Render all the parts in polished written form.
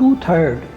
2/3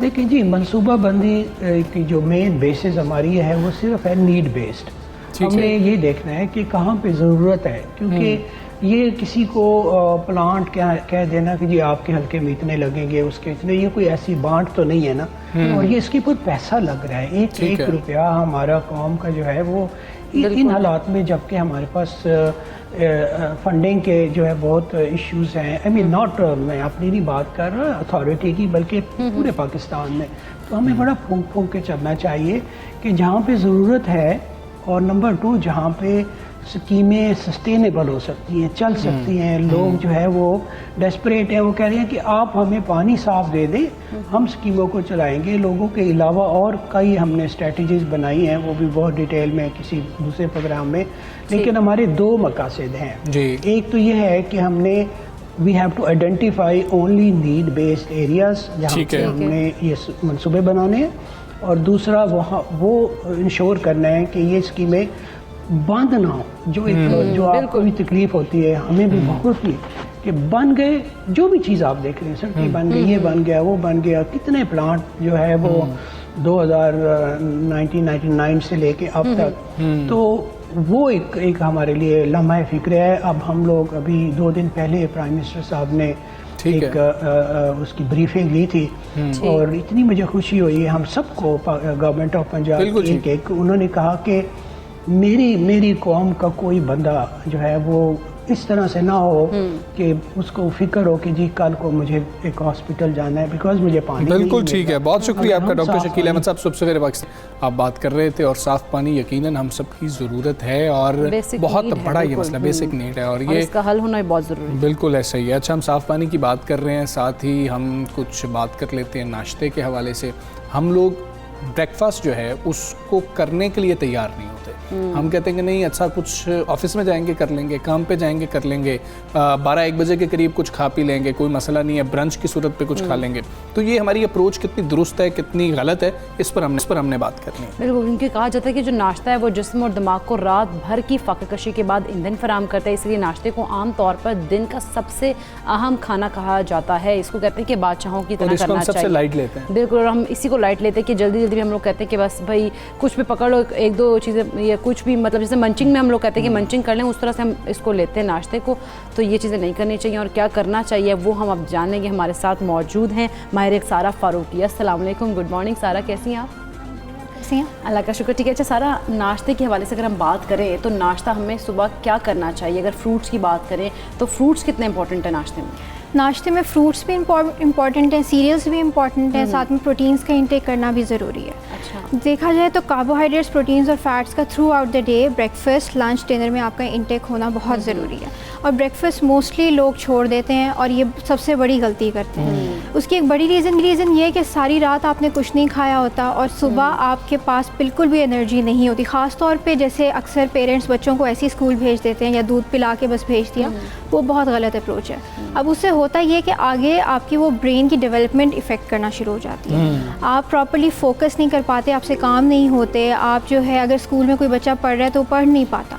دیکھیں جی، منصوبہ بندی کی جو مین بیسز ہماری ہے وہ صرف ہے نیڈ بیسڈ. ہم نے یہ دیکھنا ہے کہ کہاں پہ ضرورت ہے، کیونکہ یہ کسی کو پلانٹ کہہ دینا کہ جی آپ کے حلقے میں اتنے لگیں گے، اس کے اتنے، یہ کوئی ایسی بانٹ تو نہیں ہے نا. اور یہ اس کے اوپر پیسہ لگ رہا ہے، ایک روپیہ ہمارا قوم کا جو ہے وہ ان حالات میں، جبکہ ہمارے پاس فنڈنگ کے جو ہے بہت ایشوز ہیں. ناٹ میں اپنی نہیں بات کر رہا اتھارٹی کی، بلکہ پورے پاکستان میں. تو ہمیں بڑا پھونک پھونک کے چلنا چاہیے کہ جہاں پہ ضرورت ہے، اور نمبر 2 جہاں پہ اسکیمیں سسٹینیبل ہو سکتی ہیں، چل سکتی ہیں، لوگ جو ہے وہ ڈیسپریٹ ہیں، وہ کہہ رہے ہیں کہ آپ ہمیں پانی صاف دے دیں، ہم اسکیموں کو چلائیں گے. لوگوں کے علاوہ اور کئی ہم نے اسٹریٹجیز بنائی ہیں، وہ بھی بہت ڈیٹیل میں کسی دوسرے پروگرام میں. لیکن ہمارے 2 مقاصد ہیں. ایک تو یہ ہے کہ ہم نے we have to identify only need based areas جہاں پہ ہم نے یہ منصوبے بنانے ہیں، اور دوسرا وہ انشور کرنا ہے کہ یہ اسکیمیں بند نہ ہو. جو آپ کو بھی تکلیف ہوتی ہے، ہمیں بھی بہت ہوتی ہے کہ بن گئے جو بھی چیز آپ دیکھ رہے ہیں، سڑکیں بن گئی، یہ بن گیا، وہ بن گیا. کتنے پلانٹ جو ہے وہ 1999 سے لے کے اب تک. تو وہ ایک ہمارے لیے لمحہ فکر ہے. اب ہم لوگ ابھی 2 دن پہلے پرائم منسٹر صاحب نے ایک اس کی بریفنگ لی تھی، اور اتنی مجھے خوشی ہوئی ہے ہم سب کو، گورنمنٹ آف پنجاب کی. انہوں نے کہا کہ میری قوم کا کوئی بندہ جو ہے وہ اس طرح سے نہ ہو کہ اس کو فکر ہو کہ جی کل کو مجھے ایک ہاسپٹل جانا ہے بیکاز مجھے پانی. بالکل ٹھیک ہے، بہت شکریہ آپ کا ڈاکٹر شکیل احمد صاحب. صبح سویرے پاکستان آپ بات کر رہے تھے، اور صاف پانی یقیناً ہم سب کی ضرورت ہے، اور بہت بڑا یہ مسئلہ بیسک نیڈ ہے، اور یہ اس کا حل ہونا بہت ضروری ہے. بالکل ایسا ہی ہے. اچھا، ہم صاف پانی کی بات کر رہے ہیں، ساتھ ہی ہم کچھ بات کر لیتے ہیں ناشتے کے حوالے سے. ہم لوگ بریک فاسٹ جو ہے اس کو کرنے کے لیے تیار نہیں ہوتے. ہم کہتے ہیں کہ نہیں، اچھا کچھ آفس میں جائیں گے کر لیں گے، کام پہ جائیں گے کر لیں گے، 12-1 بجے کے قریب کچھ کھا پی لیں گے، کوئی مسئلہ نہیں ہے، برنچ کی صورت پہ کچھ کھا لیں گے. تو یہ ہماری اپروچ کتنی درست ہے، کتنی غلط ہے، اس پر ہم نے بات کرنی ہے. بالکل، کیونکہ کہا جاتا ہے کہ جو ناشتہ ہے وہ جسم اور دماغ کو رات بھر کی فاقہ کشی کے بعد ایندھن فراہم کرتا ہے. اس لیے ناشتے کو عام طور پر دن کا سب سے اہم کھانا کہا جاتا ہے. اس کو کہتے ہیں کہ بادشاہوں کی طرح کرنا چاہیے. سب سے لائٹ لیتے ہیں. بالکل، اور ہم اسی کو لائٹ لیتے ہیں کہ جلدی میں ہم لوگ کہتے ہیں کہ بس بھائی کچھ بھی پکڑ لو، 1-2 چیزیں یا کچھ بھی، مطلب جیسے منچنگ میں ہم لوگ کہتے ہیں کہ منچنگ کر لیں، اس طرح سے ہم اس کو لیتے ہیں ناشتے کو. تو یہ چیزیں نہیں کرنی چاہیے، اور کیا کرنا چاہیے وہ ہم اب جانیں گے. ہمارے ساتھ موجود ہیں ماہر سارہ فاروقی. السلام علیکم، گڈ مارننگ سارہ، کیسی ہیں آپ؟ کیسی ہیں؟ اللہ کا شکر، ٹھیک ہے. اچھا سارہ، ناشتے کے حوالے سے اگر ہم بات کریں تو ناشتہ ہمیں صبح کیا کرنا چاہیے؟ اگر فروٹس کی بات کریں تو فروٹس کتنے امپورٹنٹ ہیں ناشتے میں؟ ناشتے میں فروٹس بھی امپورٹنٹ ہیں، سیریلس بھی امپورٹنٹ ہیں، ساتھ میں پروٹینس کا انٹیک کرنا بھی ضروری ہے. اچھا، دیکھا جائے تو کاربوہائیڈریٹس، پروٹینس اور فیٹس کا through out the day, breakfast, lunch, dinner میں آپ کا انٹیک ہونا بہت ضروری ہے. اور بریکفاسٹ موسٹلی لوگ چھوڑ دیتے ہیں، اور یہ سب سے بڑی غلطی کرتے ہیں. اس کی ایک بڑی ریزن یہ ہے کہ ساری رات آپ نے کچھ نہیں کھایا ہوتا، اور صبح آپ کے پاس بالکل بھی انرجی نہیں ہوتی. خاص طور پہ جیسے اکثر پیرنٹس بچوں کو ایسی اسکول بھیج دیتے ہیں یا دودھ پلا کے بس بھیج دیا، وہ بہت غلط اپروچ ہے. اب اس سے ہوتا یہ کہ آگے آپ کی وہ برین کی ڈیولپمنٹ افیکٹ کرنا شروع ہو جاتی ہے. آپ پراپرلی فوکس نہیں کر پاتے، آپ سے کام نہیں ہوتے. آپ جو ہے اگر اسکول میں کوئی بچہ پڑھ رہا ہے تو پڑھ نہیں پاتا.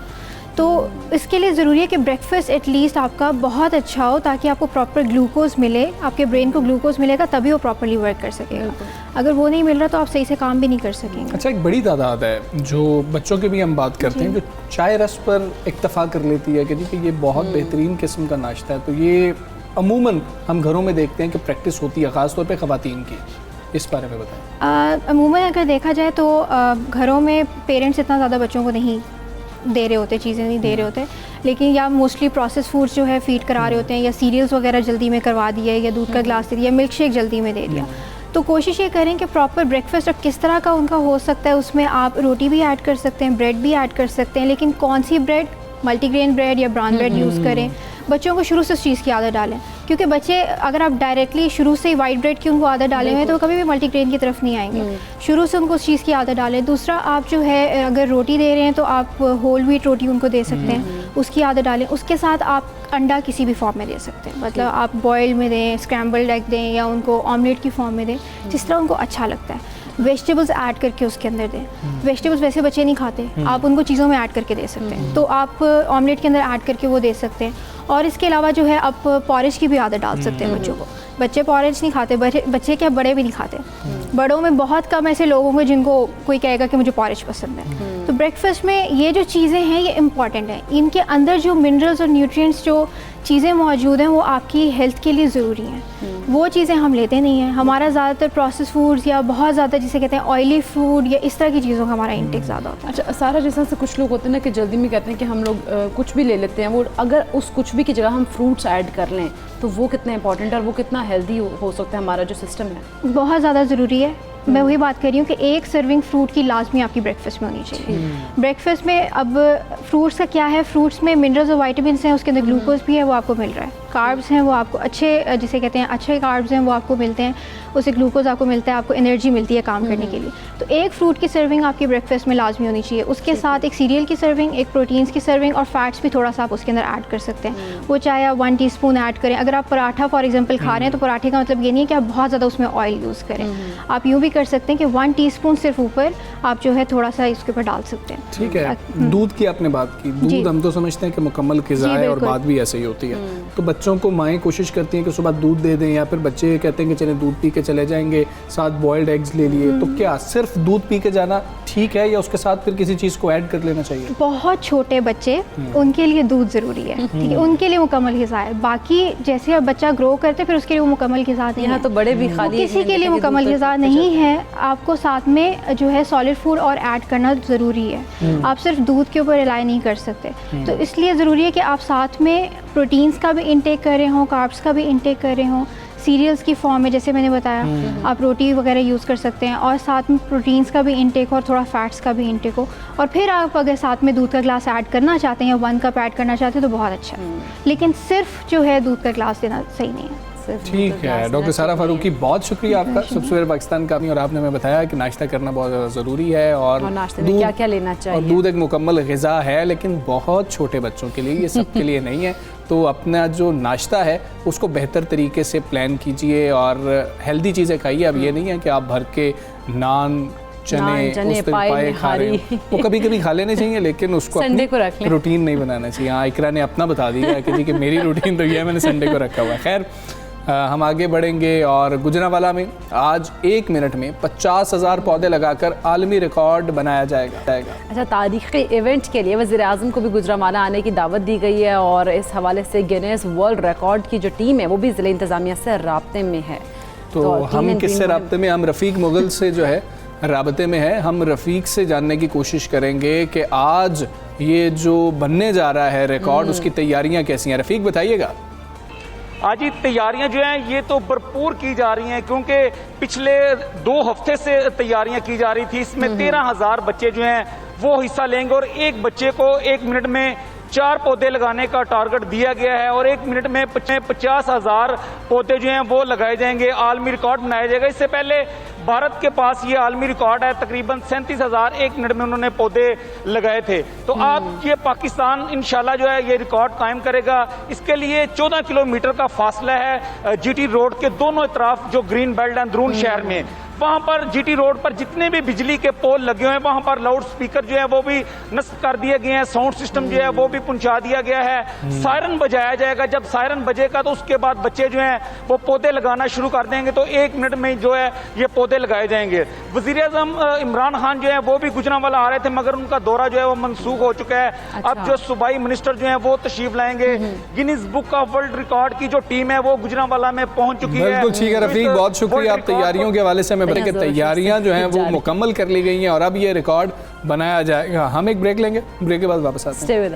تو اس کے لیے ضروری ہے کہ بریکفاسٹ ایٹ لیسٹ آپ کا بہت اچھا ہو، تاکہ آپ کو پراپر گلوکوز ملے، آپ کے برین کو گلوکوز ملے گا تبھی وہ پراپرلی ورک کر سکے گا. اگر وہ نہیں مل رہا تو آپ صحیح سے کام بھی نہیں کر سکیں گے. اچھا، ایک بڑی تعداد ہے جو بچوں کے بھی ہم بات کرتے ہیں جو چائے رس پر اکتفا کر لیتی ہے کہ جی کہ یہ بہت بہترین قسم کا ناشتہ ہے. تو یہ عموماً ہم گھروں میں دیکھتے ہیں کہ پریکٹس ہوتی ہے، خاص طور پہ خواتین کی. اس بارے میں بتائیں. عموماً اگر دیکھا جائے تو گھروں میں پیرنٹس اتنا زیادہ بچوں کو نہیں دے رہے ہوتے، چیزیں نہیں دے رہے ہوتے، لیکن یا موسٹلی پروسیس فوڈس جو ہے فیڈ کرا رہے ہوتے ہیں، یا سیریلس وغیرہ جلدی میں کروا دیے، یا دودھ کا گلاس دے دیا، ملک شیک جلدی میں دے دیا. تو کوشش یہ کریں کہ پراپر بریکفاسٹ اور کس طرح کا ان کا ہو سکتا ہے. اس میں آپ روٹی بھی ایڈ کر سکتے ہیں، بریڈ بھی ایڈ کر سکتے ہیں، لیکن کون سی بریڈ، ملٹی گرین بریڈ یا براؤن بریڈ یوز کریں. بچوں کو شروع سے اس چیز کی عادت ڈالیں، کیونکہ بچے اگر آپ ڈائریکٹلی شروع سے ہی وائٹ بریڈ کی ان کو عادت ڈالیں ہوئے تو کبھی بھی ملٹی گرین کی طرف نہیں آئیں گے. شروع سے ان کو اس چیز کی عادت ڈالیں. دوسرا، آپ جو ہے اگر روٹی دے رہے ہیں تو آپ ہول ویٹ روٹی ان کو دے سکتے ہیں، اس کی عادت ڈالیں. اس کے ساتھ آپ انڈا کسی بھی فارم میں دے سکتے ہیں، مطلب آپ بوائل میں دیں، اسکریمبلڈ ایگ دیں، یا ان کو آملیٹ کی فارم میں دیں، جس طرح ان کو اچھا لگتا ہے. ویجیٹیبلس ایڈ کر کے اس کے اندر دیں. ویجیٹیبلس ویسے بچے نہیں کھاتے, آپ ان کو چیزوں میں ایڈ کر کے دے سکتے ہیں, تو آپ آملیٹ کے اندر ایڈ کر کے وہ دے سکتے ہیں. اور اس کے علاوہ جو ہے آپ پورج کی بھی عادت ڈال سکتے ہیں بچوں کو. بچے پورج نہیں کھاتے, بچے کیا بڑے بھی نہیں کھاتے. بڑوں میں بہت کم ایسے لوگ ہوں گے جن کو کوئی کہے گا کہ مجھے پورج پسند ہے. تو بریک فاسٹ میں یہ جو چیزیں ہیں یہ امپورٹنٹ ہیں. ان کے اندر جو منرلز اور نیوٹرینٹس جو چیزیں موجود ہیں وہ آپ کی ہیلتھ کے لیے ضروری ہیں. وہ چیزیں ہم لیتے نہیں ہیں. ہمارا زیادہ تر پروسیس فوڈز یا بہت زیادہ جسے کہتے ہیں آئلی فوڈ یا اس طرح کی چیزوں کا ہمارا انٹیک زیادہ ہوتا ہے. اچھا سارا, جس طرح سے کچھ لوگ ہوتے ہیں نا کہ جلدی میں کہتے ہیں کہ ہم لوگ کچھ بھی لے لیتے ہیں, وہ اگر اس کچھ بھی کی جگہ ہم فروٹس ایڈ کر لیں تو وہ کتنا امپورٹنٹ ہے اور وہ کتنا ہیلدی ہو سکتا ہے ہمارا جو سسٹم ہے. بہت زیادہ ضروری ہے. میں وہی بات کر رہی ہوں کہ ایک سرونگ فروٹ کی لازمی آپ کی بریک فاسٹ میں ہونی چاہیے. بریک فاسٹ میں اب فروٹس کا کیا ہے, فروٹس میں منرلز اور وائٹامنس ہیں, اس کے اندر گلوکوز بھی ہے وہ آپ کو مل رہا ہے. کاربس ہیں وہ آپ کو اچھے جسے کہتے ہیں اچھے کاربس ہیں وہ آپ کو ملتے ہیں, اس سے گلوکوز آپ کو ملتا ہے, آپ کو انرجی ملتی ہے کام کرنے کے لیے. تو ایک فروٹ کی سرونگ آپ کی بریک فاسٹ میں لازمی ہونی چاہیے. اس کے ساتھ ایک سیریل کی سرونگ, ایک پروٹینس کی سرونگ اور فیٹس بھی تھوڑا سا آپ اس کے اندر ایڈ کر سکتے ہیں. وہ چاہے آپ 1 ٹی اسپون ایڈ کریں. اگر آپ پراٹھا فار ایگزامپل کھا رہے ہیں تو پراٹھے کا مطلب یہ نہیں ہے کہ آپ بہت زیادہ اس میں آئل یوز کریں. آپ یوں بھی کر سکتے ہیں کہ 1 ٹی اسپون صرف اوپر آپ جو ہے تھوڑا سا اس کے اوپر ڈال سکتے ہیں. ٹھیک ہے. دودھ کی آپ نے بات کی, دودھ ہم تو سمجھتے ہیں کہ مکمل غذا ہے اور بات بھی ایسے ہی ہوتی ہے. تو بچوں کو مائیں کوشش کرتی ہیں کہ صبح دودھ دے دیں, یا پھر بچے کہتے ہیں کہ چلیں دودھ پی کے چلے جائیں گے, ساتھ بوائلڈ ایگز لے لیے. تو کیا صرف دودھ پی کے جانا ٹھیک ہے یا اس کے ساتھ پھر کسی چیز کو ایڈ کر لینا چاہیے؟ بہت چھوٹے بچے ان کے لیے دودھ ضروری ہے, ٹھیک ہے, ان کے لیے مکمل غذا ہے. باقی جیسے اب بچہ گرو کرتے پھر اس کے لیے وہ مکمل غذا نہیں ہے. تو بڑے بھی خالی کسی کے لیے مکمل غذا نہیں ہے. آپ کو ساتھ میں جو ہے سالڈ فوڈ اور ایڈ کرنا ضروری ہے. آپ صرف دودھ کے اوپر ریلائی نہیں کر سکتے. تو اس لیے ضروری ہے کہ آپ ساتھ میں پروٹینس کا بھی انٹیک کر رہے ہوں, کاربس کا بھی انٹیک کر رہے ہوں. سیریلس کی فارم میں جیسے میں نے بتایا آپ روٹی وغیرہ یوز کر سکتے ہیں, اور ساتھ میں پروٹینس کا بھی انٹیک اور تھوڑا فیٹس کا بھی انٹیک ہو. اور پھر آپ اگر ساتھ میں دودھ کا گلاس ایڈ کرنا چاہتے ہیں یا 1 کپ ایڈ کرنا چاہتے ہیں تو بہت اچھا ہے. لیکن صرف جو ہے دودھ کا گلاس دینا صحیح نہیں ہے. ٹھیک ہے. ڈاکٹر سارا فاروقی, بہت شکریہ آپ کا. سب سے پہلے پاکستان کا بھی, اور آپ نے ہمیں بتایا کہ ناشتہ کرنا بہت زیادہ ضروری ہے, اور ناشتے میں کیا کیا لینا چاہیے. اور دودھ ایک مکمل غذا ہے, لیکن بہت چھوٹے بچوں کے لیے, یہ سب کے لیے نہیں ہے. تو اپنا جو ناشتہ ہے اس کو بہتر طریقے سے پلان کیجئے اور ہیلدی چیزیں کھائیے. اب یہ نہیں ہے کہ آپ بھر کے نان چنے پائے کھا رہے ہیں, وہ کبھی کبھی کھا لینے چاہیے, لیکن اس کو اپنی روٹین نہیں بنانا چاہیے. ہاں, اقرا نے اپنا بتا دیا کہ میری روٹین تو یہ ہے, میں نے سنڈے کو رکھا ہوا ہے. خیر, ہم آگے بڑھیں گے, اور گجرانوالہ میں آج 1 منٹ میں 50,000 پودے لگا کر عالمی ریکارڈ بنایا جائے گا. اچھا, تاریخی ایونٹ کے لیے وزیر اعظم کو بھی گجرانوالہ آنے کی دعوت دی گئی ہے, اور اس حوالے سے گینیس ورلڈ ریکارڈ کی جو ٹیم ہے وہ بھی ضلع انتظامیہ سے رابطے میں ہے. تو ہم کس سے رابطے میں؟ ہم رفیق مغل سے جو ہے رابطے میں ہے. ہم رفیق سے جاننے کی کوشش کریں گے کہ آج یہ جو بننے جا رہا ہے ریکارڈ, اس کی تیاریاں کیسی ہیں. رفیق بتائیے گا. آج یہ تیاریاں جو ہیں یہ تو بھرپور کی جا رہی ہیں, کیونکہ پچھلے 2 ہفتے سے تیاریاں کی جا رہی تھی. اس میں 13,000 بچے جو ہیں وہ حصہ لیں گے, اور ایک بچے کو 1 منٹ میں 4 پودے لگانے کا ٹارگٹ دیا گیا ہے, اور 1 منٹ میں 50,000 پودے جو ہیں وہ لگائے جائیں گے. عالمی ریکارڈ بنایا جائے گا. اس سے پہلے بھارت کے پاس یہ عالمی ریکارڈ ہے, تقریباً 37,000 1 منٹ میں انہوں نے پودے لگائے تھے. تو اب یہ پاکستان انشاءاللہ جو ہے یہ ریکارڈ قائم کرے گا. اس کے لیے 14 کلومیٹر کا فاصلہ ہے جی ٹی روڈ کے دونوں اطراف, جو گرین بیلٹ اندرون شہر میں. وہاں پر جی ٹی روڈ پر جتنے بھی بجلی کے پول لگے ہوئے ہیں وہاں پر لاؤڈ سپیکر جو ہے وہ بھی نصب کر دیے گئے ہیں, ساؤنڈ سسٹم جو ہے وہ بھی پہنچا دیا گیا ہے. سائرن بجایا جائے گا. جب سائرن بجے گا تو اس کے بعد بچے جو ہیں وہ پودے لگانا شروع کر دیں گے. تو 1 منٹ میں جو ہے یہ پودے لگائے جائیں گے. وزیر اعظم عمران خان جو ہے وہ بھی گجرانوالہ آ رہے تھے, مگر ان کا دورہ جو ہے وہ منسوخ ہو چکا ہے. اب جو صوبائی منسٹر جو ہیں وہ تشریف لائیں گے. Guinness book of world record کی جو ٹیم ہے وہ گجرانوالہ میں پہنچ چکی ہے. بالکل ٹھیک ہے رفیق, بہت شکریہ. آپ تیاریوں کے حوالے سے ہمیں بتائیں کہ تیاریاں جو ہیں وہ مکمل کر لی گئی ہیں, اور اب یہ ریکارڈ بنایا جائے گا. ہم ایک بریک لیں گے, بریک کے بعد واپس آتے ہیں.